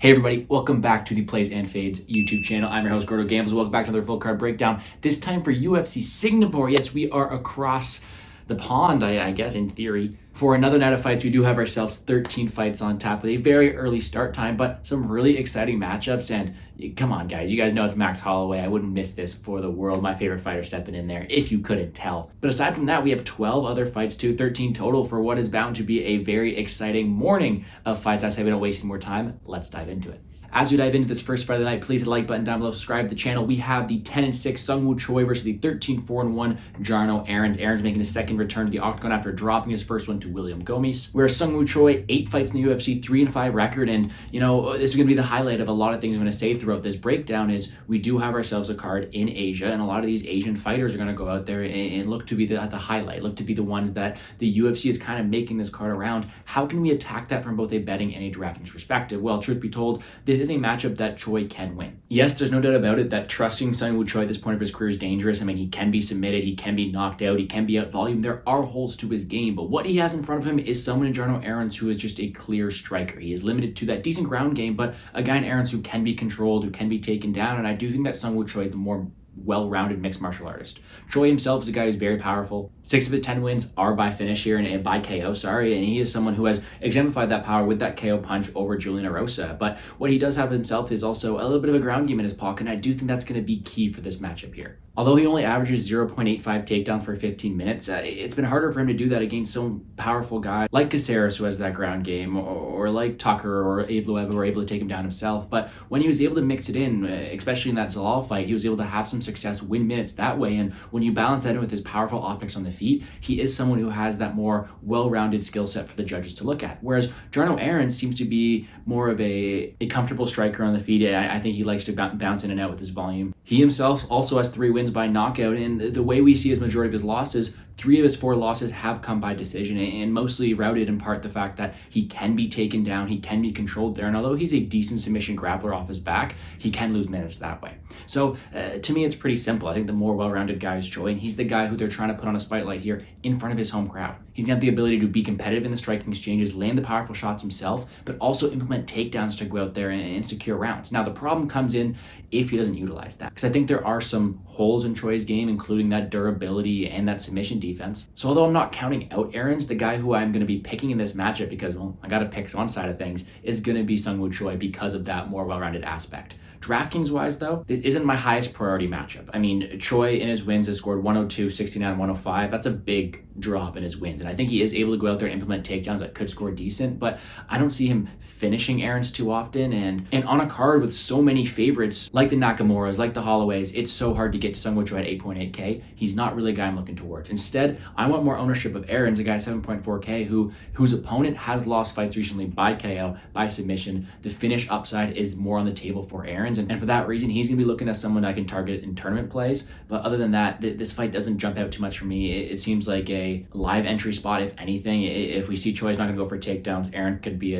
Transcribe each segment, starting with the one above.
Hey everybody, welcome back to the Plays and Fades YouTube channel. I'm your host, Gordo Gambles. Welcome back to another full card breakdown. This time for UFC Singapore. Yes, we are across the pond, I guess, in theory. For another night of fights, we do have ourselves 13 fights on tap with a very early start time, but some really exciting matchups. And come on, guys, you guys know it's Max Holloway. I wouldn't miss this for the world. My favorite fighter stepping in there, if you couldn't tell. But aside from that, we have 12 other fights too, 13 total for what is bound to be a very exciting morning of fights. I say we don't waste any more time. Let's dive into it. As we dive into this first fight of the night, please hit the like button down below, subscribe to the channel. We have the 10-6 Sungwoo Choi versus the 13-4-1 Jarno Errens. Errens making his second return to the octagon after dropping his first one to William Gomes. Whereas Sungwoo Choi, 8 fights in the UFC, 3-5 record, and this is going to be the highlight of a lot of things I'm going to say throughout this breakdown. Is we do have ourselves a card in Asia, and a lot of these Asian fighters are going to go out there and look to be the highlight, look to be the ones that the UFC is kind of making this card around. How can we attack that from both a betting and a DraftKings perspective? Well, truth be told, this is a matchup that Choi can win. Yes, there's no doubt about it that trusting Sungwoo Choi at this point of his career is dangerous. I mean, he can be submitted, he can be knocked out, he can be out volume. There are holes to his game, but what he has in front of him is someone in Jarno Errens who is just a clear striker. He is limited to that decent ground game, but a guy in Errens who can be controlled, who can be taken down, and I do think that Sungwoo Choi is the more well-rounded mixed martial artist. Choi himself is a guy who's very powerful. 6 of his 10 wins are by finish here, and by KO, and he is someone who has exemplified that power with that KO punch over Julian Erosa. But what he does have himself is also a little bit of a ground game in his pocket, and I do think that's going to be key for this matchup here. Although he only averages 0.85 takedowns per 15 minutes, it's been harder for him to do that against some powerful guys like Caceres, who has that ground game, or like Tucker or Evloev, who were able to take him down himself. But when he was able to mix it in, especially in that Zalal fight, he was able to have some success, win minutes that way. And when you balance that in with his powerful optics on the feet, he is someone who has that more well-rounded skill set for the judges to look at. Whereas Jarno Errens seems to be more of a comfortable striker on the feet. I think he likes to bounce in and out with his volume. He himself also has 3 wins by knockout, and the way we see his majority of his losses, 3 of his 4 losses have come by decision, and mostly routed in part the fact that he can be taken down, he can be controlled there, and although he's a decent submission grappler off his back, he can lose minutes that way. So to me, it's pretty simple. I think the more well-rounded guy is Choi, and he's the guy who they're trying to put on a spotlight here in front of his home crowd. He's got the ability to be competitive in the striking exchanges, land the powerful shots himself, but also implement takedowns to go out there and secure rounds. Now, the problem comes in if he doesn't utilize that, because I think there are some holes in Choi's game, including that durability and that submission defense. So although I'm not counting out Errens, the guy who I'm going to be picking in this matchup, because, well, I got to pick one side of things, is going to be Sungwoo Choi because of that more well-rounded aspect. DraftKings-wise, though, this isn't my highest priority matchup. I mean, Choi in his wins has scored 102, 69, 105. That's a big drop in his wins, and I think he is able to go out there and implement takedowns that could score decent, but I don't see him finishing Errens too often, and on a card with so many favorites, like the Nakamuras, like the Holloways, it's so hard to get to Sungwoo Choi at 8.8K. He's not really a guy I'm looking towards. Instead, I want more ownership of Errens, a guy 7.4K, whose opponent has lost fights recently by KO, by submission. The finish upside is more on the table for Errens, and for that reason, he's going to be looking at someone I can target in tournament plays. But other than that, this fight doesn't jump out too much for me. It seems like a live entry spot, if anything. If we see Choi's not going to go for takedowns, Errens could be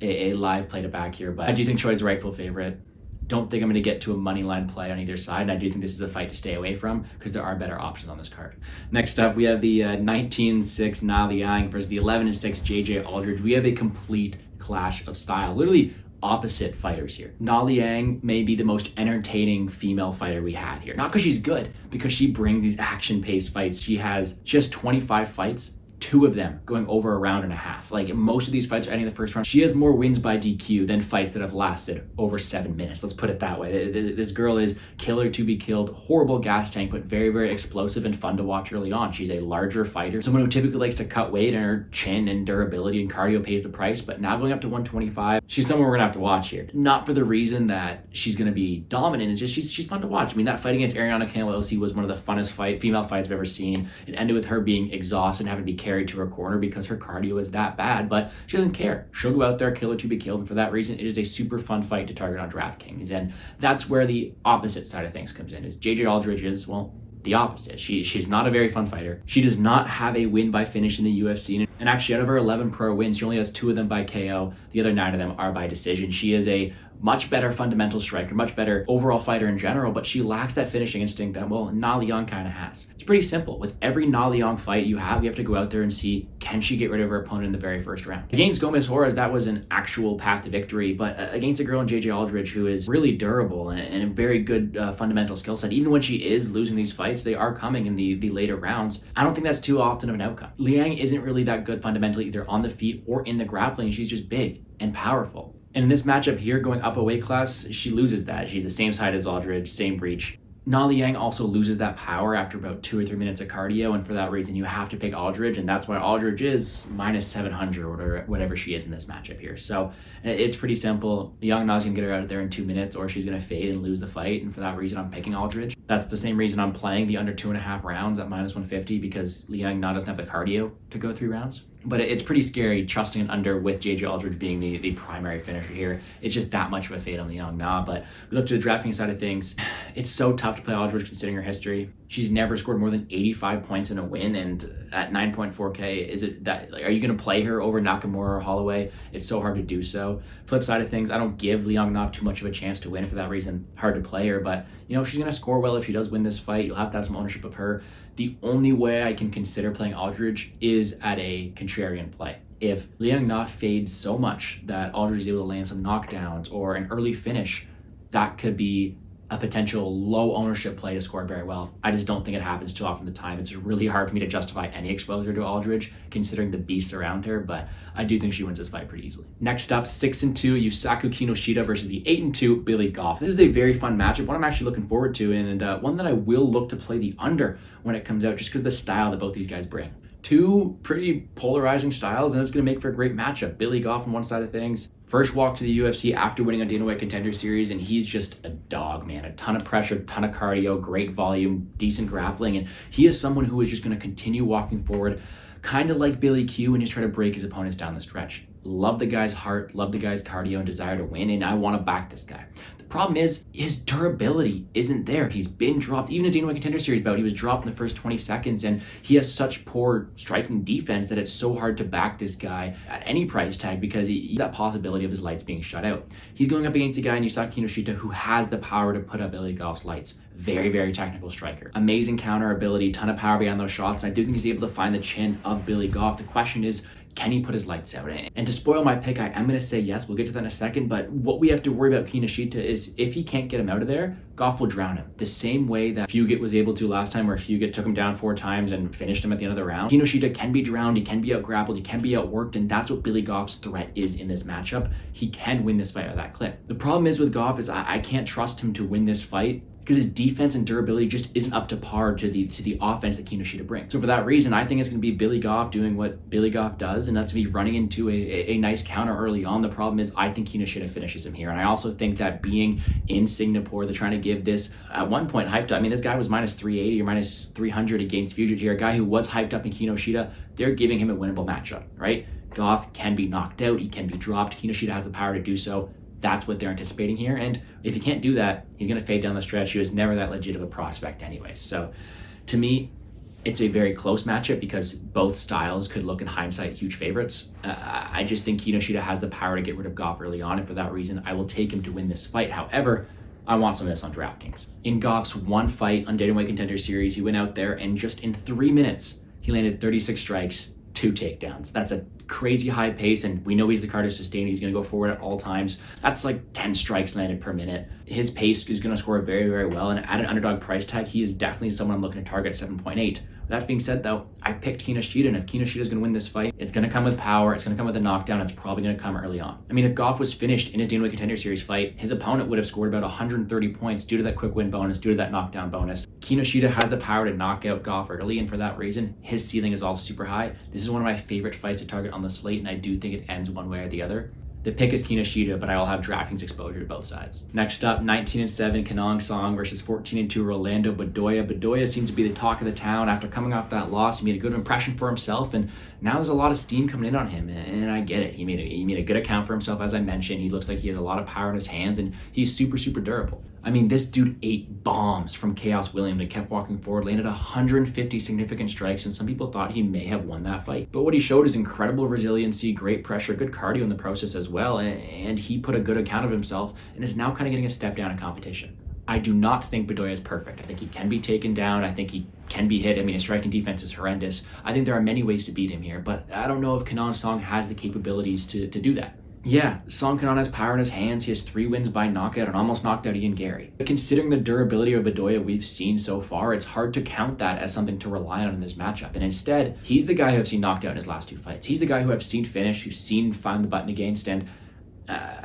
a live play to back here. But I do think Choi's the rightful favorite. Don't think I'm going to get to a money line play on either side. And I do think this is a fight to stay away from because there are better options on this card. Next up, we have the 19-6 Na Liang versus the 11-6 JJ Aldrich. We have a complete clash of style. Literally opposite fighters here. Na Liang may be the most entertaining female fighter we have here. Not because she's good, because she brings these action-paced fights. She has 25 fights, 2 of them going over a round and a half. Like, most of these fights are ending the first round. She has more wins by DQ than fights that have lasted over 7 minutes. Let's put it that way. This girl is killer to be killed, horrible gas tank, but very, very explosive and fun to watch early on. She's a larger fighter, someone who typically likes to cut weight, and her chin and durability and cardio pays the price, but now going up to 125, she's someone we're gonna have to watch here. Not for the reason that she's gonna be dominant, it's just she's fun to watch. I mean, that fight against Ariana Canelo was one of the funnest female fights I've ever seen. It ended with her being exhausted and having to be carried to her corner because her cardio is that bad, but she doesn't care. She'll go out there, kill her to be killed, and for that reason, it is a super fun fight to target on DraftKings. And that's where the opposite side of things comes in, is JJ Aldrich is, well, the opposite. She's not a very fun fighter. She does not have a win by finish in the UFC. And actually, out of her 11 pro wins, she only has 2 of them by KO. The other 9 of them are by decision. She is a much better fundamental striker, much better overall fighter in general, but she lacks that finishing instinct that, well, Na Liang kind of has. It's pretty simple. With every Na Liang fight you have to go out there and see, can she get rid of her opponent in the very first round? Against Gomez Horas, that was an actual path to victory, but against a girl in JJ Aldrich who is really durable and a very good fundamental skill set, even when she is losing these fights, they are coming in the later rounds. I don't think that's too often of an outcome. Liang isn't really that good fundamentally either on the feet or in the grappling. She's just big and powerful. And in this matchup here, going up a weight class, she loses that. She's the same height as Aldrich, same reach. Na Liang also loses that power after about 2 or 3 minutes of cardio, and for that reason, you have to pick Aldrich, and that's why Aldrich is minus 700 or whatever she is in this matchup here. So it's pretty simple. Young Na's gonna get her out of there in 2 minutes, or she's gonna fade and lose the fight, and for that reason, I'm picking Aldrich. That's the same reason I'm playing the under 2.5 rounds at minus 150, because Liang Na doesn't have the cardio to go 3 rounds. But it's pretty scary trusting an under with JJ Aldrich being the primary finisher here. It's just that much of a fade on Liang Na. But we look to the DraftKings side of things. It's so tough to play Aldrich considering her history. She's never scored more than 85 points in a win, and at 9.4K, is it that, like, are you going to play her over Nakamura or Holloway? It's so hard to do so. Flip side of things, I don't give Liang Na too much of a chance to win. For that reason, hard to play her. But she's going to score well if she does win this fight. You'll have to have some ownership of her. The only way I can consider playing Aldrich is at a contrarian play. If Liang Na fades so much that Aldrich is able to land some knockdowns or an early finish, that could be a potential low ownership play to score very well. I just don't think it happens too often at the time. It's really hard for me to justify any exposure to Aldrich considering the beasts around her, but I do think she wins this fight pretty easily. Next up, 6-2 Yusaku Kinoshita versus the 8-2 Billy Goff. This is a very fun matchup, one I'm actually looking forward to, and one that I will look to play the under when it comes out, just because of the style that both these guys bring. Two pretty polarizing styles, and it's going to make for a great matchup. Billy Goff on one side of things, first walk to the UFC after winning a Dana White Contender Series, and he's just a dog, man. A ton of pressure, ton of cardio, great volume, decent grappling, and he is someone who is just going to continue walking forward, kind of like Billy Q, and just try to break his opponents down the stretch. Love the guy's heart, love the guy's cardio and desire to win, and I want to back this guy. The problem is his durability isn't there. He's been dropped. Even his Dana White Contender Series bout, he was dropped in the first 20 seconds, and he has such poor striking defense that it's so hard to back this guy at any price tag because he that possibility of his lights being shut out. He's going up against a guy in Yusaku Kinoshita who has the power to put up Billy Goff's lights. Very, very technical striker. Amazing counter ability, ton of power behind those shots, and I do think he's able to find the chin of Billy Goff. The question is, can he put his lights out? And to spoil my pick, I am going to say yes. We'll get to that in a second. But what we have to worry about Kinoshita is if he can't get him out of there, Goff will drown him. The same way that Fugit was able to last time, where Fugit took him down 4 times and finished him at the end of the round. Kinoshita can be drowned. He can be out-grappled. He can be outworked. And that's what Billy Goff's threat is in this matchup. He can win this fight at that clip. The problem is with Goff is I can't trust him to win this fight, because his defense and durability just isn't up to par to the offense that Kinoshita brings. So for that reason, I think it's going to be Billy Goff doing what Billy Goff does, and that's going to be running into a nice counter early on. The problem is I think Kinoshita finishes him here, and I also think that being in Singapore, they're trying to give this, at one point, hyped up. I mean, this guy was minus 380 or minus 300 against Fugit here, a guy who was hyped up in Kinoshita. They're giving him a winnable matchup, right? Goff can be knocked out. He can be dropped. Kinoshita has the power to do so. That's what they're anticipating here. And if he can't do that, he's going to fade down the stretch. He was never that legit of a prospect anyway. So to me, it's a very close matchup because both styles could look in hindsight huge favorites. I just think Kinoshita has the power to get rid of Goff early on. And for that reason, I will take him to win this fight. However, I want some of this on DraftKings. In Goff's one fight on Dana White Contender Series, he went out there and just in 3 minutes, he landed 36 strikes, 2 takedowns. That's a crazy high pace, and we know he's the cardio sustainer. He's going to go forward at all times. That's like 10 strikes landed per minute. His pace is going to score very, very well, and at an underdog price tag, he is definitely someone I'm looking to target 7.8. That being said, though, I picked Kinoshita, and if Kinoshita is going to win this fight, it's going to come with power, it's going to come with a knockdown, it's probably going to come early on. I mean, if Goff was finished in his Dana White Contender Series fight, his opponent would have scored about 130 points due to that quick win bonus, due to that knockdown bonus. Kinoshita has the power to knock out Goff early, and for that reason, his ceiling is also super high. This is one of my favorite fights to target on the slate, and I do think it ends one way or the other. The pick is Kinoshita, but I will have DraftKings exposure to both sides. Next up, 19-7 Kanong Song versus 14-2 Rolando Bedoya. Bedoya seems to be the talk of the town after coming off that loss. He made a good impression for himself, and now there's a lot of steam coming in on him, and I get it. He made a good account for himself, as I mentioned. He looks like he has a lot of power in his hands, and he's super, super durable. I mean, this dude ate bombs from Chaos Williams and kept walking forward, landed 150 significant strikes, and some people thought he may have won that fight. But what he showed is incredible resiliency, great pressure, good cardio in the process as well, and he put a good account of himself and is now kind of getting a step down in competition. I do not think Bedoya is perfect. I think he can be taken down. I think he can be hit. I mean, his striking defense is horrendous. I think there are many ways to beat him here, but I don't know if Kenan Song has the capabilities to do that. Yeah, Song Kenan has power in his hands. He has 3 wins by knockout and almost knocked out Ian Gary. But considering the durability of Bedoya we've seen so far, it's hard to count that as something to rely on in this matchup. And instead, he's the guy who I've seen knocked out in his last 2 fights. He's the guy who I've seen finish, who's seen find the button against, and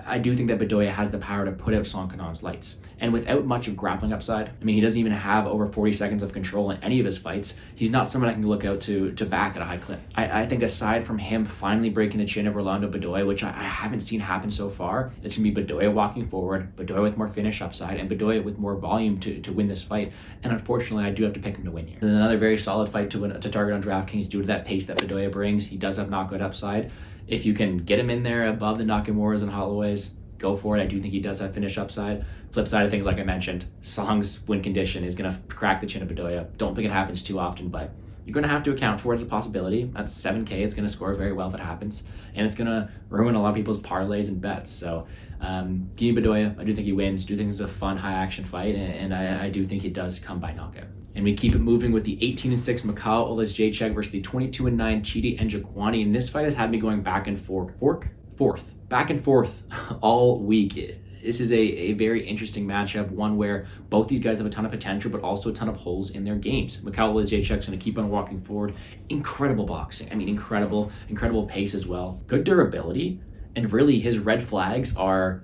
I do think that Bedoya has the power to put out Song Kenan's lights. And without much of grappling upside, I mean, he doesn't even have over 40 seconds of control in any of his fights. He's not someone I can look out to back at a high clip. I think aside from him finally breaking the chin of Rolando Bedoya, which I haven't seen happen so far, it's going to be Bedoya walking forward, Bedoya with more finish upside, and Bedoya with more volume to win this fight. And unfortunately, I do have to pick him to win here. This is another very solid fight to target on DraftKings due to that pace that Bedoya brings. He does have knockout upside. If you can get him in there above the Nakamuras and Holloways, go for it. I do think he does have finish upside. Flip side of things, like I mentioned, Song's win condition is going to crack the chin of Bedoya. Don't think it happens too often, but you're going to have to account for it as a possibility. That's 7K. It's going to score very well if it happens, and it's going to ruin a lot of people's parlays and bets. So give me Bedoya. I do think he wins. I do think it's a fun, high-action fight, and I do think it does come by knockout. And we keep it moving with the 18-6 Mikhail Oleksiejczuk versus the 22-9 Chidi Njokuani. And this fight has had me going back and forth all week. This is a very interesting matchup, one where both these guys have a ton of potential, but also a ton of holes in their games. Mikhail Oleksiejczuk's going to keep on walking forward. Incredible boxing. I mean, incredible pace as well. Good durability. And really, his red flags are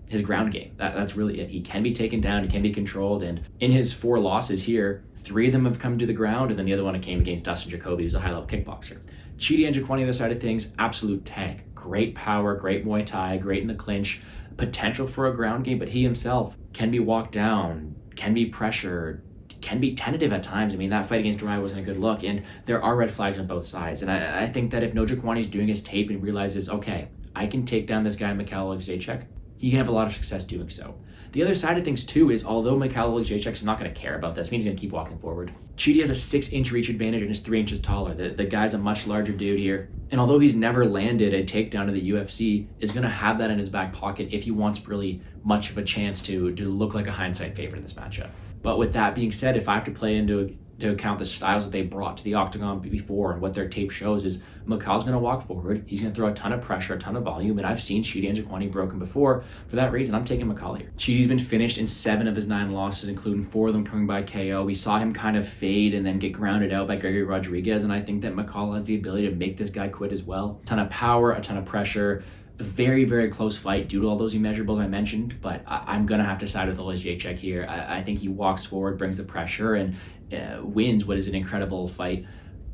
his ground game. That's really it. He can be taken down. He can be controlled. And in his 4 losses here, 3 of them have come to the ground, and then the other one came against Dustin Jacoby, who's a high-level kickboxer. Chidi Njokuani, on the other side of things, absolute tank. Great power, great Muay Thai, great in the clinch, potential for a ground game, but he himself can be walked down, can be pressured, can be tentative at times. I mean, that fight against Uriah wasn't a good look, and there are red flags on both sides. And I think that if Njokuani is doing his tape and realizes, okay, I can take down this guy, Mikhail Oleksiejczuk, he can have a lot of success doing so. The other side of things, too, is although Mikhail Oleksiejczuk is not going to care about this, it means he's going to keep walking forward. Chidi has a 6-inch reach advantage and is 3 inches taller. The guy's a much larger dude here. And although he's never landed a takedown in the UFC, is going to have that in his back pocket if he wants really much of a chance to look like a hindsight favorite in this matchup. But with that being said, if I have to play into account the styles that they brought to the octagon before and what their tape shows, is Mikhail's going to walk forward. He's going to throw a ton of pressure, a ton of volume, and I've seen Chidi Njokuani broken before. For that reason, I'm taking Mikhail here. Chidi's been finished in 7 of his 9 losses, including 4 of them coming by KO. We saw him kind of fade and then get grounded out by Gregory Rodriguez, and I think that Mikhail has the ability to make this guy quit as well. A ton of power, a ton of pressure. A very, very close fight due to all those immeasurables I mentioned, but I'm going to have to side with Oleksiejczuk here. I think he walks forward, brings the pressure, and wins what is an incredible fight.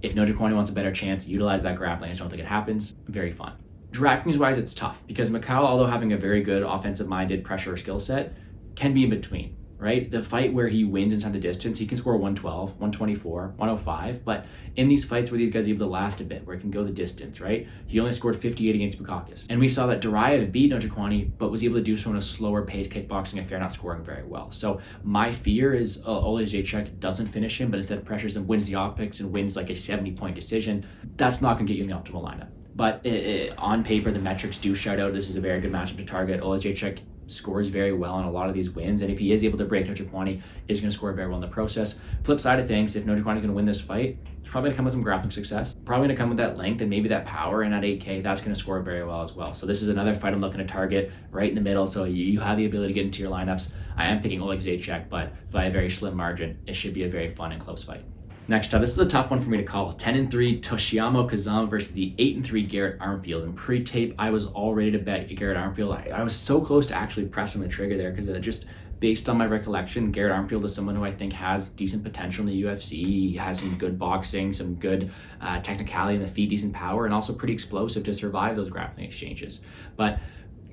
If Njokuani wants a better chance, utilize that grappling. I just don't think it happens. Very fun. DraftKings-wise, it's tough because Mikhail, although having a very good offensive-minded pressure skill set, can be in between. Right? The fight where he wins inside the distance, he can score 112, 124, 105. But in these fights where these guys are able to last a bit, where he can go the distance, right? He only scored 58 against Bukakis. And we saw that Duraev beat Njokuani, but was able to do so in a slower pace kickboxing affair, not scoring very well. So my fear is Oleksiejczuk doesn't finish him, but instead pressures him, wins the optics, and wins like a 70-point decision. That's not going to get you in the optimal lineup. But on paper, the metrics do shout out this is a very good matchup to target. Oleksiejczuk scores very well on a lot of these wins, and if he is able to break Njokuani, is going to score very well in the process. Flip side of things, if Njokuani is going to win this fight, it's probably going to come with some grappling success, probably going to come with that length and maybe that power, and at 8K, that's going to score very well as well. So this is another fight I'm looking to target right in the middle, so you have the ability to get into your lineups. I am picking Oleksiejczuk, but by a very slim margin, it should be a very fun and close fight. Next up, this is a tough one for me to call. 10-3 Toshiyama Kazama versus the 8-3 Garrett Armfield. In pre-tape, I was all ready to bet Garrett Armfield. I was so close to actually pressing the trigger there because just based on my recollection, Garrett Armfield is someone who I think has decent potential in the UFC. He has some good boxing, some good technicality in the feet, decent power, and also pretty explosive to survive those grappling exchanges. But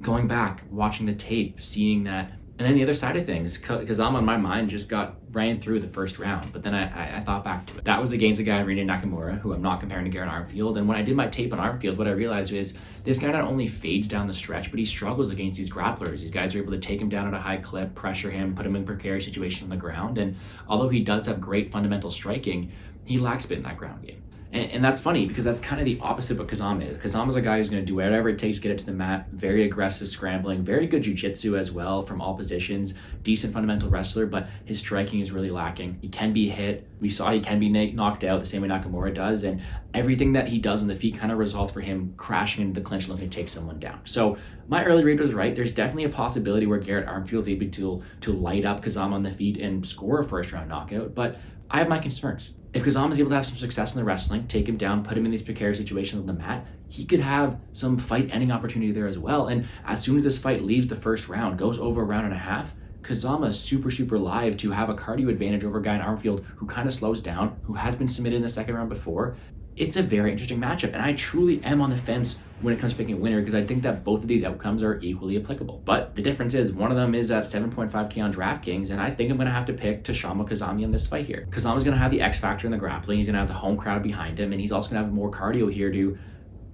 going back, watching the tape, seeing that And then the other side of things, Kazama in my mind just ran through the first round. But then I thought back to it. That was against a guy, Nakamura, who I'm not comparing to Garrett Armfield. And when I did my tape on Armfield, what I realized is this guy not only fades down the stretch, but he struggles against these grapplers. These guys are able to take him down at a high clip, pressure him, put him in precarious situations on the ground. And although he does have great fundamental striking, he lacks a bit in that ground game. And that's funny because that's kind of the opposite of what Kazama is. Kazama's a guy who's going to do whatever it takes to get it to the mat, very aggressive scrambling, very good jiu-jitsu as well from all positions, decent fundamental wrestler, but his striking is really lacking. He can be hit. We saw he can be knocked out the same way Nakamura does, and everything that he does on the feet kind of results for him crashing into the clinch looking to take someone down. So my early read was right. There's definitely a possibility where Garrett Armfield is able to light up Kazama on the feet and score a first-round knockout, but I have my concerns. If Kazama is able to have some success in the wrestling, take him down, put him in these precarious situations on the mat, he could have some fight-ending opportunity there as well. And as soon as this fight leaves the first round, goes over a round and a half, Kazama is super live to have a cardio advantage over a guy in Armfield who kind of slows down, who has been submitted in the second round before. It's a very interesting matchup, and I truly am on the fence when it comes to picking a winner because I think that both of these outcomes are equally applicable. But the difference is one of them is at 7.5K on DraftKings, and I think I'm going to have to pick Toshima Kazami in this fight here. Kazama's going to have the X factor in the grappling. He's going to have the home crowd behind him, and he's also going to have more cardio here to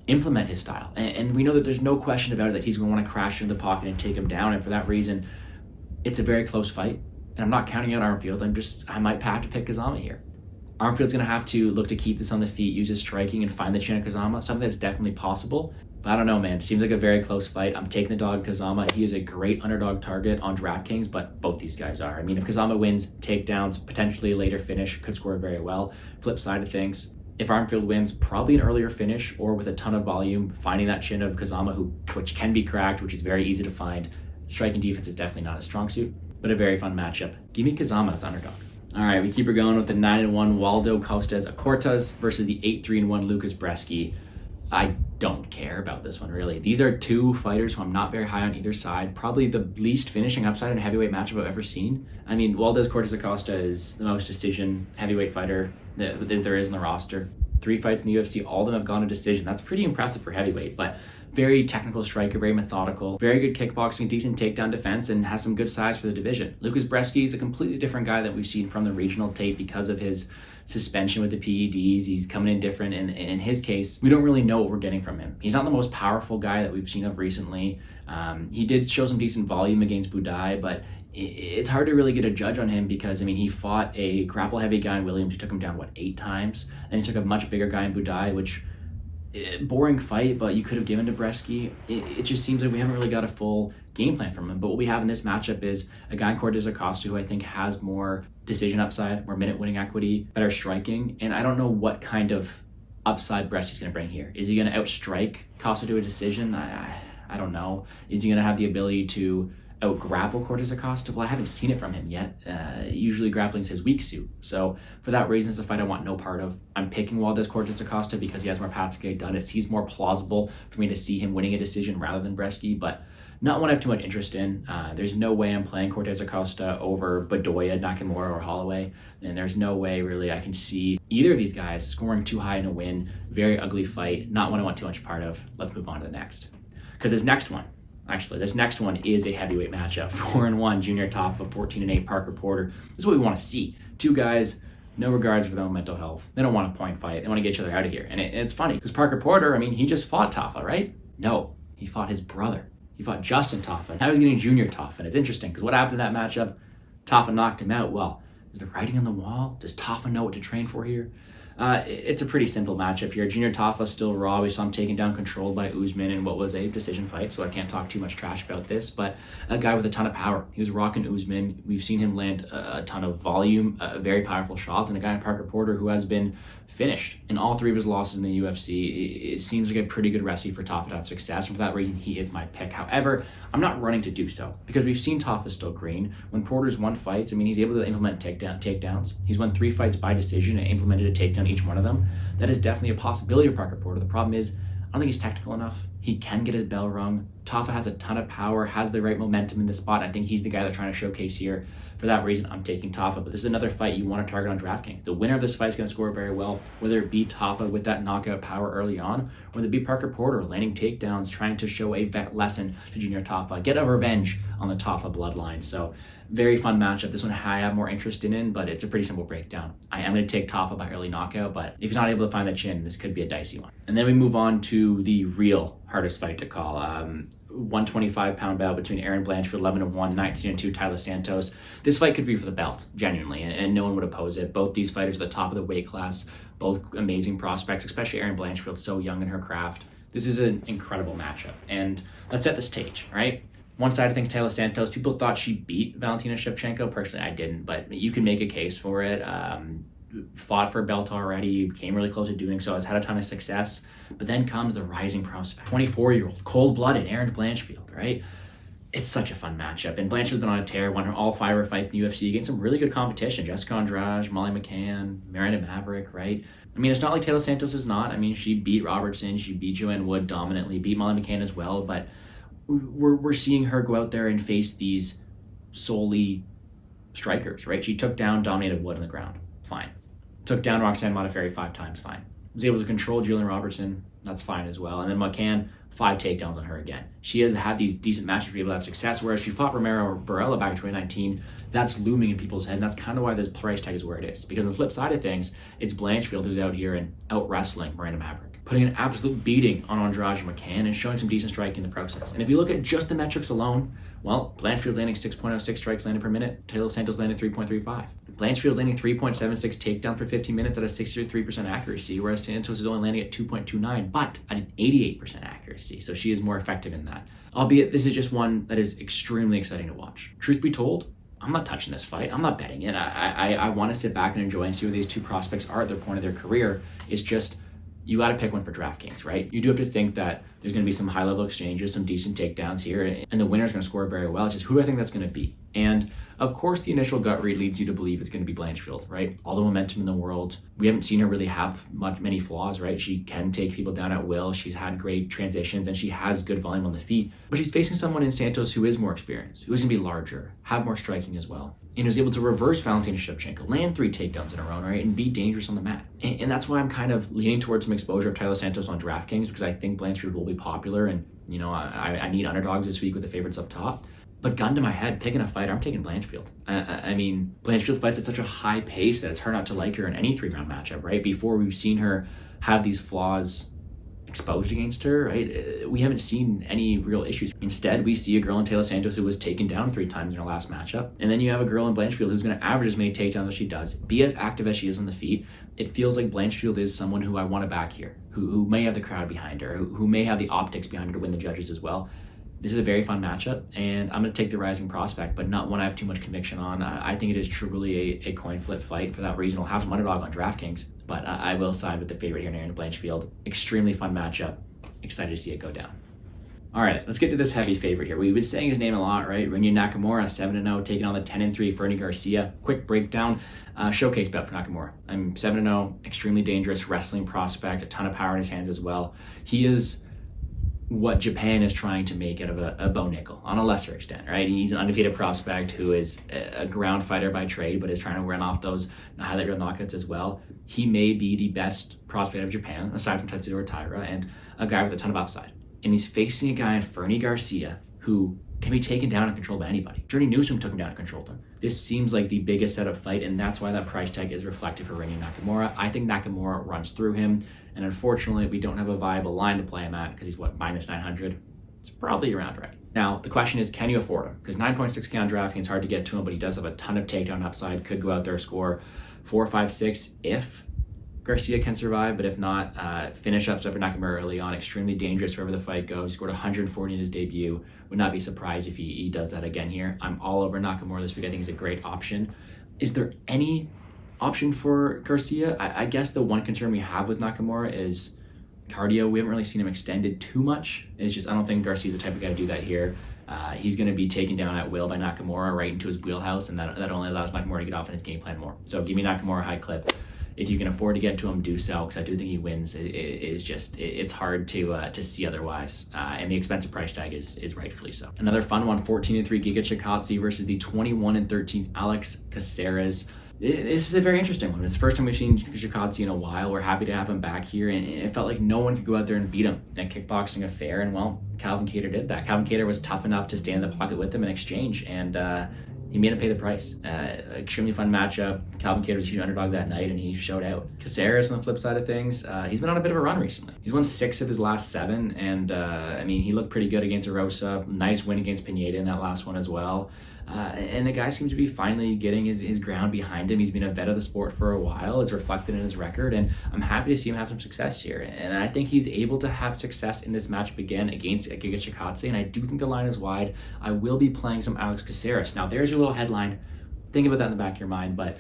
implement his style. And we know that there's no question about it that he's going to want to crash into the pocket and take him down, and for that reason, it's a very close fight. And I'm not counting out Armfield. I might have to pick Kazama here. Armfield's going to have to look to keep this on the feet, use his striking, and find the chin of Kazama, something that's definitely possible. But I don't know, man. It seems like a very close fight. I'm taking the dog Kazama. He is a great underdog target on DraftKings, but both these guys are. I mean, if Kazama wins, takedowns, potentially a later finish, could score very well. Flip side of things, if Armfield wins, probably an earlier finish or with a ton of volume, finding that chin of Kazama, which can be cracked, which is very easy to find. Striking defense is definitely not a strong suit, but a very fun matchup. Give me Kazama as underdog. All right, we keep her going with the 9-1 Waldo Cortes-Acosta versus the 8-3-1 Lucas Brezski. I don't care about this one, really. These are two fighters who I'm not very high on either side. Probably the least finishing upside in a heavyweight matchup I've ever seen. I mean, Waldo Cortes-Acosta is the most decision heavyweight fighter that there is in the roster. 3 fights in the UFC, all of them have gone to decision. That's pretty impressive for heavyweight, but very technical striker, very methodical, very good kickboxing, decent takedown defense, and has some good size for the division. Lucas Brezski is a completely different guy that we've seen from the regional tape because of his suspension with the PEDs. He's coming in different, and in his case, we don't really know what we're getting from him. He's not the most powerful guy that we've seen of recently. He did show some decent volume against Bedoya, but it's hard to really get a judge on him because, I mean, he fought a grapple-heavy guy in Williams who took him down, 8 times? And he took a much bigger guy in Bedoya, which, boring fight, but you could have given to Brezski. It just seems like we haven't really got a full game plan from him. But what we have in this matchup is a guy in Cortes-Acosta who I think has more decision upside, more minute-winning equity, better striking, and I don't know what kind of upside Brezski's going to bring here. Is he going to outstrike Costa to a decision? I don't know. Is he going to have the ability to out-grapple Cortes-Acosta? Well, I haven't seen it from him yet. Usually grappling's his weak suit. So for that reason, it's a fight I want no part of. I'm picking Waldo Cortes-Acosta because he has more paths to get done. It seems more plausible for me to see him winning a decision rather than Brezski, but not one I have too much interest in. There's no way I'm playing Cortes-Acosta over Bedoya, Nakamura, or Holloway, and there's no way really I can see either of these guys scoring too high in a win. Very ugly fight. Not one I want too much part of. Let's move on to the next. Because this next one is a heavyweight matchup. 4-1 Junior Tafa, 14-8 Parker Porter. This is what we want to see. 2 guys, no regards for their own mental health. They don't want a point fight. They want to get each other out of here. And it's funny because Parker Porter, I mean, he just fought Tafa, right? No, he fought his brother. He fought Justin Tafa. Now he's getting Junior Tafa. And it's interesting because what happened in that matchup? Tafa knocked him out. Well, is the writing on the wall? Does Tafa know what to train for here? It's a pretty simple matchup here. Junior Tafa still raw. We saw him taken down, controlled by Usman in what was a decision fight, so I can't talk too much trash about this, but a guy with a ton of power. He was rocking Usman. We've seen him land a ton of volume, very powerful shots, and a guy in Parker Porter who has been finished in all 3 of his losses in the UFC. It seems like a pretty good recipe for Tafa to have success, and for that reason, he is my pick. However, I'm not running to do so, because we've seen Tafa still green. When Porter's won fights, I mean, he's able to implement takedowns. He's won 3 fights by decision and implemented a takedown each one of them. That is definitely a possibility of Parker Porter. The problem is, I don't think he's technical enough. He can get his bell rung. Tafa has a ton of power, has the right momentum in the spot. I think he's the guy they're trying to showcase here. For that reason, I'm taking Tafa. But this is another fight you want to target on DraftKings. The winner of this fight is going to score very well, whether it be Tafa with that knockout power early on, or whether it be Parker Porter landing takedowns, trying to show a vet lesson to Junior Tafa. Get a revenge on the Tafa bloodline. So very fun matchup. This one I have more interest in, but it's a pretty simple breakdown. I am going to take Tafa by early knockout, but if he's not able to find the chin, this could be a dicey one. And then we move on to the real hardest fight to call. 125-pound bout between Errens Blanchfield, 11-1, 19-2, Tyler Santos. This fight could be for the belt, genuinely, and no one would oppose it. Both these fighters are the top of the weight class, both amazing prospects, especially Errens Blanchfield, so young in her craft. This is an incredible matchup, and let's set the stage, right? One side of things, Taylor Santos, people thought she beat Valentina Shevchenko. Personally, I didn't, but you can make a case for it. Fought for a belt already, came really close to doing so, has had a ton of success. But then comes the rising prospect, 24-year-old, cold-blooded Errens Blanchfield, right? It's such a fun matchup. And Blanchfield's been on a tear, won all 5 of her fights in the UFC against some really good competition. Jessica Andrade, Molly McCann, Miranda Maverick, right? I mean, it's not like Taylor Santos is not. I mean, she beat Robertson, she beat Joanne Wood dominantly, beat Molly McCann as well, but we're seeing her go out there and face these solely strikers, right? She took down, dominated Wood on the ground, fine. Took down Roxanne Modafferi 5 times, fine. Was able to control Julian Robertson, that's fine as well. And then McCann, 5 takedowns on her again. She has had these decent matches to be able to have success, whereas she fought Romero Barella back in 2019. That's looming in people's head, and that's kind of why this price tag is where it is. Because on the flip side of things, it's Blanchfield who's out here and out-wrestling Miranda Maverick, putting an absolute beating on Andrade McCann and showing some decent striking in the process. And if you look at just the metrics alone, well, Blanchfield's landing 6.06 strikes landed per minute. Taylor Santos landed 3.35. Blanchfield's landing 3.76 takedown for 15 minutes at a 63% accuracy, whereas Santos is only landing at 2.29, but at an 88% accuracy. So she is more effective in that. Albeit this is just one that is extremely exciting to watch. Truth be told, I'm not touching this fight. I'm not betting it. I want to sit back and enjoy and see where these two prospects are at their point of their career. It's just, you got to pick one for DraftKings, right? You do have to think that there's going to be some high-level exchanges, some decent takedowns here, and the winner's going to score very well. It's just who do I think that's going to be? And of course, the initial gut read leads you to believe it's going to be Blanchfield, right? All the momentum in the world. We haven't seen her really have many flaws, right? She can take people down at will. She's had great transitions, and she has good volume on the feet. But she's facing someone in Santos who is more experienced, who is going to be larger, have more striking as well, and who's able to reverse Valentina Shevchenko, land 3 takedowns in a row, right, and be dangerous on the mat. And that's why I'm kind of leaning towards some exposure of Tyler Santos on DraftKings, because I think Blanchfield will be popular, and you know, I need underdogs this week with the favorites up top. But gun to my head, picking a fighter, I'm taking Blanchfield. I mean, Blanchfield fights at such a high pace that it's hard not to like her in any 3-round matchup, right? Before we've seen her have these flaws exposed against her, right? We haven't seen any real issues. Instead, we see a girl in Taylor Santos who was taken down 3 times in her last matchup. And then you have a girl in Blanchfield who's going to average as many takedowns as she does, be as active as she is on the feet. It feels like Blanchfield is someone who I want to back here, who may have the crowd behind her, who may have the optics behind her to win the judges as well. This is a very fun matchup, and I'm going to take the rising prospect, but not one I have too much conviction on. I think it is truly a coin flip fight. For that reason, I'll have some underdog on DraftKings, but I will side with the favorite here, Errens Blanchfield. Extremely fun matchup. Excited to see it go down. All right, let's get to this heavy favorite here. We've been saying his name a lot, right? Nakamura, 7-0, taking on the 10-3 Fernie Garcia. Quick breakdown, showcase bet for Nakamura. I'm 7-0, extremely dangerous wrestling prospect, a ton of power in his hands as well. He is what Japan is trying to make out of a Bo Nickel on a lesser extent, right? He's an undefeated prospect who is a ground fighter by trade, but is trying to run off those highlight reel knockouts as well. He may be the best prospect of Japan, aside from Tetsuya Taira, and a guy with a ton of upside. And he's facing a guy in Fernie Garcia who can be taken down and controlled by anybody. Journey Newsom took him down and controlled him. This seems like the biggest setup fight, and that's why that price tag is reflective for Reignmakers Nakamura. I think Nakamura runs through him, and unfortunately, we don't have a viable line to play him at because he's, minus 900? It's probably around right. Now, the question is, can you afford him? Because 9.6K on DraftKings, it's hard to get to him, but he does have a ton of takedown upside, could go out there, score 4, 5, 6 if Garcia can survive, but if not, finish up for Nakamura early on. Extremely dangerous wherever the fight goes. He scored 140 in his debut. Would not be surprised if he does that again here. I'm all over Nakamura this week. I think he's a great option. Is there any option for Garcia? I guess the one concern we have with Nakamura is cardio. We haven't really seen him extended too much. It's just, I don't think Garcia's the type of guy to do that here. He's going to be taken down at will by Nakamura right into his wheelhouse, and that only allows Nakamura to get off in his game plan more. So give me Nakamura high clip. If you can afford to get to him, do so, because I do think he wins. It's hard to see otherwise. And the expensive price tag is rightfully so. Another fun one, 14-3 Giga Chikadze versus the 21-13 Alex Caceres. This is a very interesting one. It's the first time we've seen Chikadze in a while. We're happy to have him back here, and it felt like no one could go out there and beat him in a kickboxing affair, and well, Calvin Kattar did that. Calvin Kattar was tough enough to stand in the pocket with him in exchange, and he made him pay the price. Extremely fun matchup. Calvin Kattar was a huge underdog that night, and he showed out. Caceres, on the flip side of things, he's been on a bit of a run recently. He's won 6 of his last 7, and he looked pretty good against Erosa. Nice win against Pineda in that last one as well. And the guy seems to be finally getting his ground behind him. He's been a vet of the sport for a while. It's reflected in his record, and I'm happy to see him have some success here. And I think he's able to have success in this matchup again against Giga Chikadze, and I do think the line is wide. I will be playing some Alex Caceres. Now, there's your little headline. Think about that in the back of your mind, but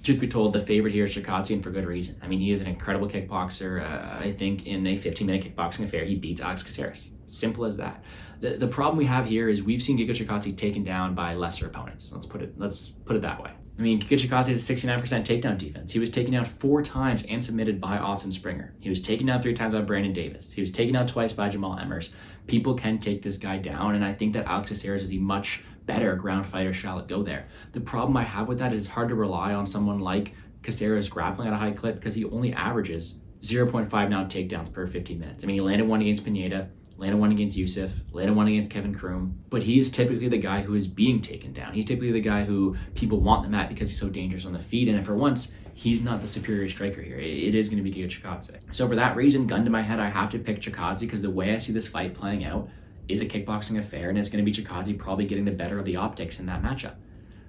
truth be told, the favorite here is Chikadze, and for good reason. He is an incredible kickboxer. I think in a 15-minute kickboxing affair, he beats Alex Caceres. Simple as that. The problem we have here is we've seen Giga Chikadze taken down by lesser opponents. Let's put it that way. Giga Chikadze has a 69% takedown defense. He was taken down 4 times and submitted by Austin Springer. He was taken down 3 times by Brandon Davis. He was taken down twice by Jamal Emmers. People can take this guy down, and I think that Alex Caceres is a much better ground fighter. Shall it go there? The problem I have with that is it's hard to rely on someone like Caceres grappling at a high clip because he only averages 0.5 now takedowns per 15 minutes. He landed 1 against Pineda, landed 1 against Yusuf, landed 1 against Kevin Kroom, but he is typically the guy who is being taken down. He's typically the guy who people want the mat because he's so dangerous on the feet, and for once, he's not the superior striker here. It is going to be Giga Chikadze. So for that reason, gun to my head, I have to pick Chikadze because the way I see this fight playing out is a kickboxing affair, and it's going to be Chikadze probably getting the better of the optics in that matchup.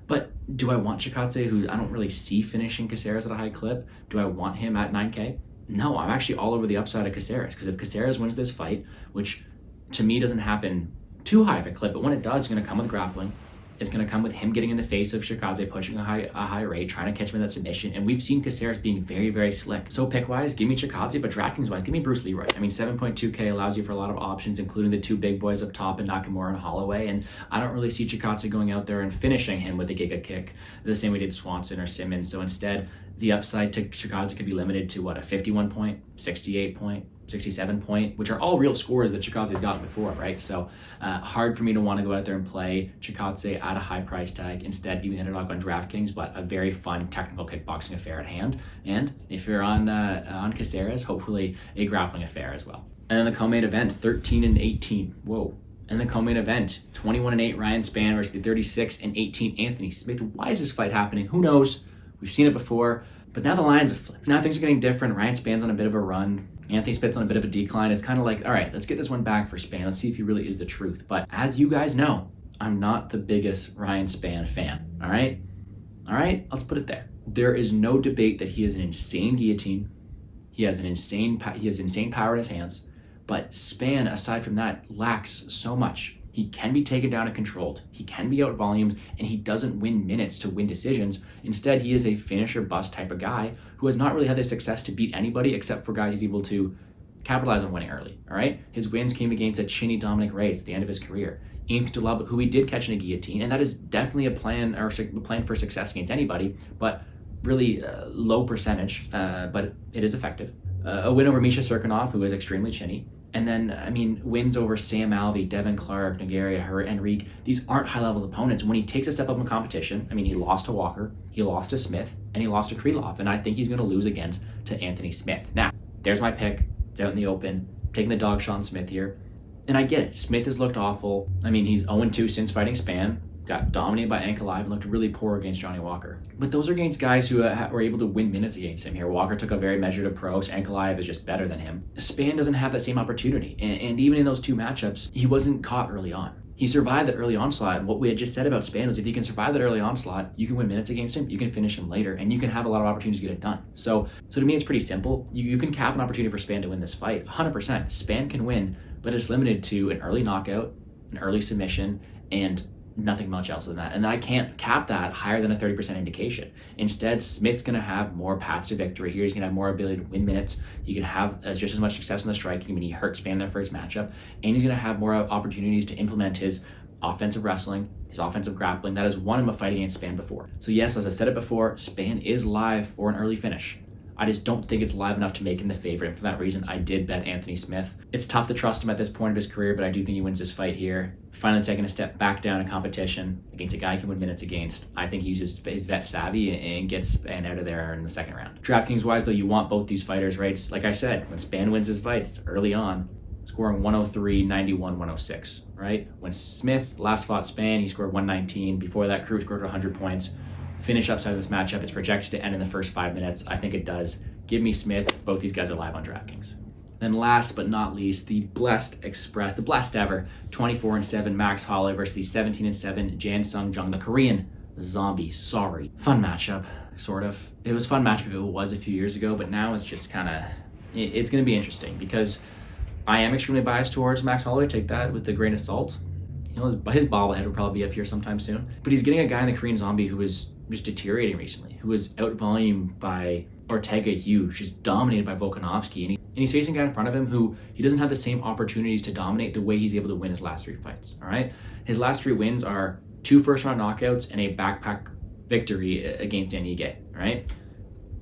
But do I want Chikadze, who I don't really see finishing Caceres at a high clip? Do I want him at 9K? No, I'm actually all over the upside of Caceres, because if Caceres wins this fight, which to me doesn't happen too high of a clip, but when it does, it's going to come with grappling. It's going to come with him getting in the face of Chikadze, pushing a high rate, trying to catch him in that submission. And we've seen Caceres being very, very slick. So pick-wise, give me Chikadze, but DraftKings-wise, give me Bruce Leroy. 7.2K allows you for a lot of options, including the 2 big boys up top in Nakamura and Holloway. And I don't really see Chikadze going out there and finishing him with a Giga kick the same way we did Swanson or Simmons. So instead, the upside to Chikadze could be limited to, a 51 point, 68 point, 67 point, which are all real scores that Chikadze's gotten before, right? So hard for me to want to go out there and play Chikadze at a high price tag. Instead, give me the underdog on DraftKings, but a very fun technical kickboxing affair at hand. And if you're on Caceres, hopefully a grappling affair as well. And then the co-main event, 13-18. Whoa. And the co-main event, 21-8 Ryan Spann versus the 36-18 Anthony Smith. Why is this fight happening? Who knows? We've seen it before, but now the lines have flipped. Now things are getting different. Ryan Spann's on a bit of a run. Anthony Smith's on a bit of a decline. It's kind of like, all right, let's get this one back for Spann. Let's see if he really is the truth. But as you guys know, I'm not the biggest Ryan Spann fan. All right, let's put it there. There is no debate that he is an insane guillotine. He has insane power in his hands. But Spann, aside from that, lacks so much. He can be taken down and controlled. He can be out-volumed, and he doesn't win minutes to win decisions. Instead, he is a finish or bust type of guy who has not really had the success to beat anybody except for guys he's able to capitalize on winning early, all right? His wins came against a chinny Dominic Reyes at the end of his career. Ian Couture, who he did catch in a guillotine, and that is definitely a plan for success against anybody, but really low percentage, but it is effective. A win over Misha Serkinov, who is extremely chinny. And then, wins over Sam Alvey, Devin Clark, Nogueira, Enrique. These aren't high-level opponents. When he takes a step up in competition, he lost to Walker, he lost to Smith, and he lost to Krylov. And I think he's going to lose again to Anthony Smith. Now, there's my pick. It's out in the open. Taking the dog Sean Smith here. And I get it. Smith has looked awful. He's 0-2 since fighting Spann. Got dominated by Ankalaev and looked really poor against Johnny Walker. But those are against guys who were able to win minutes against him here. Walker took a very measured approach. Ankalaev is just better than him. Spann doesn't have that same opportunity. And even in those 2 matchups, he wasn't caught early on. He survived that early onslaught. And what we had just said about Spann was if you can survive that early onslaught, you can win minutes against him, you can finish him later, and you can have a lot of opportunities to get it done. So to me, it's pretty simple. You can cap an opportunity for Spann to win this fight. 100%. Spann can win, but it's limited to an early knockout, an early submission, and nothing much else than that. And I can't cap that higher than a 30% indication. Instead, Smith's going to have more paths to victory here. He's going to have more ability to win minutes. He can have just as much success in the striking when he hurt Spann in their first matchup. And he's going to have more opportunities to implement his offensive wrestling, his offensive grappling. That has won him a fight against Spann before. So yes, as I said it before, Spann is live for an early finish. I just don't think it's live enough to make him the favorite. And for that reason, I did bet Anthony Smith. It's tough to trust him at this point of his career, but I do think he wins this fight here. Finally taking a step back down in competition against a guy he can win minutes against. I think he uses his vet savvy and gets Spann out of there in the second round. DraftKings wise, though, you want both these fighters, right? Like I said, when Spann wins his fights early on, scoring 103, 91, 106, right? When Smith last fought Spann, he scored 119. Before that, Cruz scored 100 points. Finish upside of this matchup. It's projected to end in the first 5 minutes. I think it does. Give me Smith. Both these guys are live on DraftKings. Then last but not least, the blessed express, the blessed ever 24-7 Max Holloway versus the 17-7 Jan Sung Jung, the Korean zombie. Sorry. Fun matchup, sort of. It was a fun matchup if it was a few years ago, but now it's just kind of, it's going to be interesting because I am extremely biased towards Max Holloway. Take that with a grain of salt. You know, his bobblehead will probably be up here sometime soon. But he's getting a guy in the Korean zombie who was just deteriorating recently, who was out-volumed by Ortega huge, just dominated by Volkanovski. And he's facing a guy in front of him who he doesn't have the same opportunities to dominate the way he's able to win his last 3 fights, all right? His last 3 wins are 2 first-round knockouts and a backpack victory against Dan Ige, all right?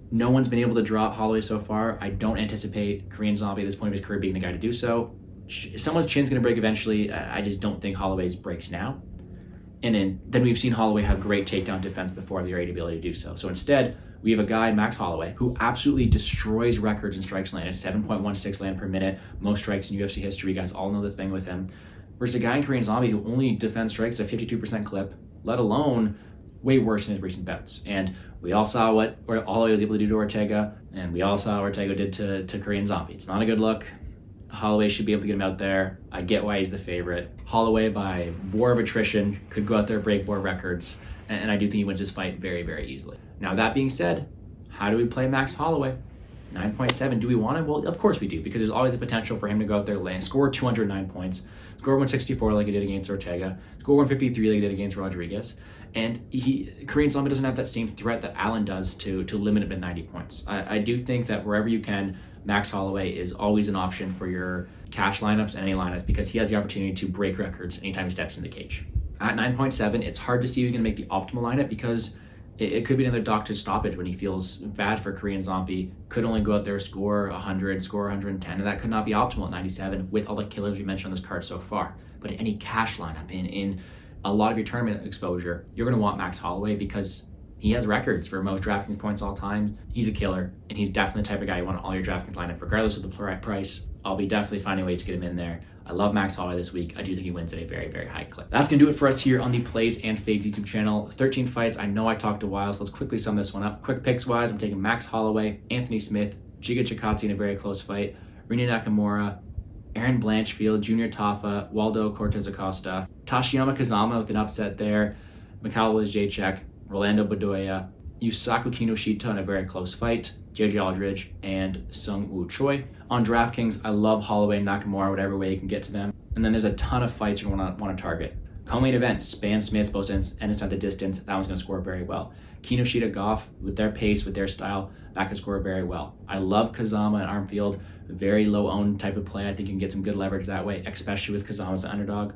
No one's been able to drop Holloway so far. I don't anticipate Korean zombie at this point of his career being the guy to do so. Someone's chin's going to break eventually. I just don't think Holloway's breaks now. And then we've seen Holloway have great takedown defense before the ability to do so. So instead, we have a guy, Max Holloway, who absolutely destroys records in strikes landed, 7.16 land per minute, most strikes in UFC history. You guys all know the thing with him. Versus a guy in Korean Zombie who only defends strikes at a 52% clip, let alone way worse in his recent bouts. And we all saw what Holloway was able to do to Ortega, and we all saw what Ortega did to Korean Zombie. It's not a good look. Holloway should be able to get him out there. I get why he's the favorite. Holloway, by war of attrition, could go out there, break more records, and I do think he wins this fight very, very easily. Now, that being said, how do we play Max Holloway? 9.7. Do we want him? Well, of course we do, because there's always the potential for him to go out there and score 209 points, score 164 like he did against Ortega, score 153 like he did against Rodriguez, and Korean Zombie doesn't have that same threat that Allen does to limit him at 90 points. I do think that wherever you can, Max Holloway is always an option for your cash lineups and any lineups because he has the opportunity to break records anytime he steps in the cage. At 9.7, it's hard to see who's going to make the optimal lineup because it could be another doctor's stoppage when he feels bad for Korean Zombie, could only go out there, score 100, score 110, and that could not be optimal at 97 with all the killers we mentioned on this card so far. But in any cash lineup, in a lot of your tournament exposure, you're going to want Max Holloway because he has records for most DraftKings points all time. He's a killer, and he's definitely the type of guy you want in all your DraftKings lineup, regardless of the price. I'll be definitely finding ways to get him in there. I love Max Holloway this week. I do think he wins at a very, very high clip. That's going to do it for us here on the Plays and Fades YouTube channel. 13 fights. I know I talked a while, so let's quickly sum this one up. Quick picks-wise, I'm taking Max Holloway, Anthony Smith, Chikadze in a very close fight, Rina Nakamura, Errens Blanchfield, Junior Tafa, Waldo Cortes-Acosta, Toshiyama Kazama with an upset there, Mikhail Oleksiejczuk, Rolando Bedoya, Yusaku Kinoshita in a very close fight, JJ Aldrich, and Sung Woo Choi. On DraftKings, I love Holloway and Nakamura, whatever way you can get to them. And then there's a ton of fights you're going to want to target. Co-main events, Spann Smith, both ends at the distance. That one's going to score very well. Kinoshita Goff, with their pace, with their style, that can score very well. I love Kazama and Armfield. Very low-owned type of play. I think you can get some good leverage that way, especially with Kazama as the underdog.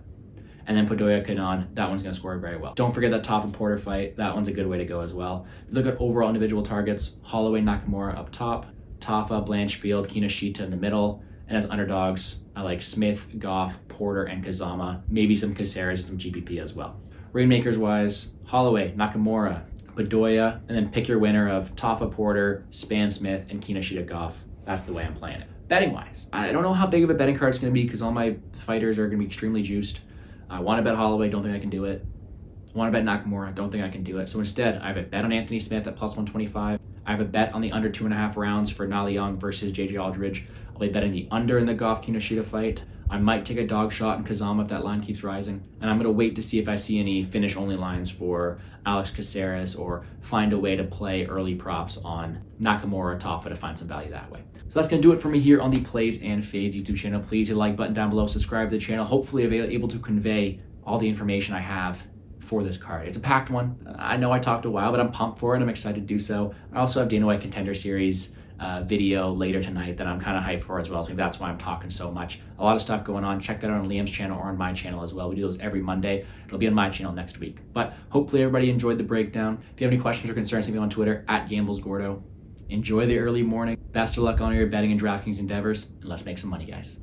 And then Bedoya Kanan, that one's going to score very well. Don't forget that Tafa Porter fight. That one's a good way to go as well. If you look at overall individual targets, Holloway, Nakamura up top, Tafa, Blanchfield, Kinoshita in the middle. And as underdogs, I like Smith, Goff, Porter, and Kazama. Maybe some Caceres and some GPP as well. Rainmakers-wise, Holloway, Nakamura, Bedoya, and then pick your winner of Tafa Porter, Spann Smith, and Kinoshita Goff. That's the way I'm playing it. Betting-wise, I don't know how big of a betting card it's going to be because all my fighters are going to be extremely juiced. I want to bet Holloway, don't think I can do it. I want to bet Nakamura, don't think I can do it. So instead, I have a bet on Anthony Smith at plus 125. I have a bet on the under 2.5 rounds for Nali Young versus JJ Aldrich. I'll be betting the under in the Goff Kinoshita fight. I might take a dog shot in Kazama if that line keeps rising. And I'm going to wait to see if I see any finish-only lines for Alex Caceres or find a way to play early props on Nakamura or Tafa to find some value that way. So that's going to do it for me here on the Plays and Fades YouTube channel. Please hit the like button down below, subscribe to the channel. Hopefully I'm able to convey all the information I have for this card. It's a packed one. I know I talked a while, but I'm pumped for it. I'm excited to do so. I also have Dana White Contender Series video later tonight that I'm kind of hyped for as well. So maybe that's why I'm talking so much. A lot of stuff going on. Check that out on Liam's channel or on my channel as well. We do those every Monday. It'll be on my channel next week. But hopefully everybody enjoyed the breakdown. If you have any questions or concerns, leave me on Twitter at GamblesGordo. Enjoy the early morning. Best of luck on your betting and DraftKings endeavors, and let's make some money, guys.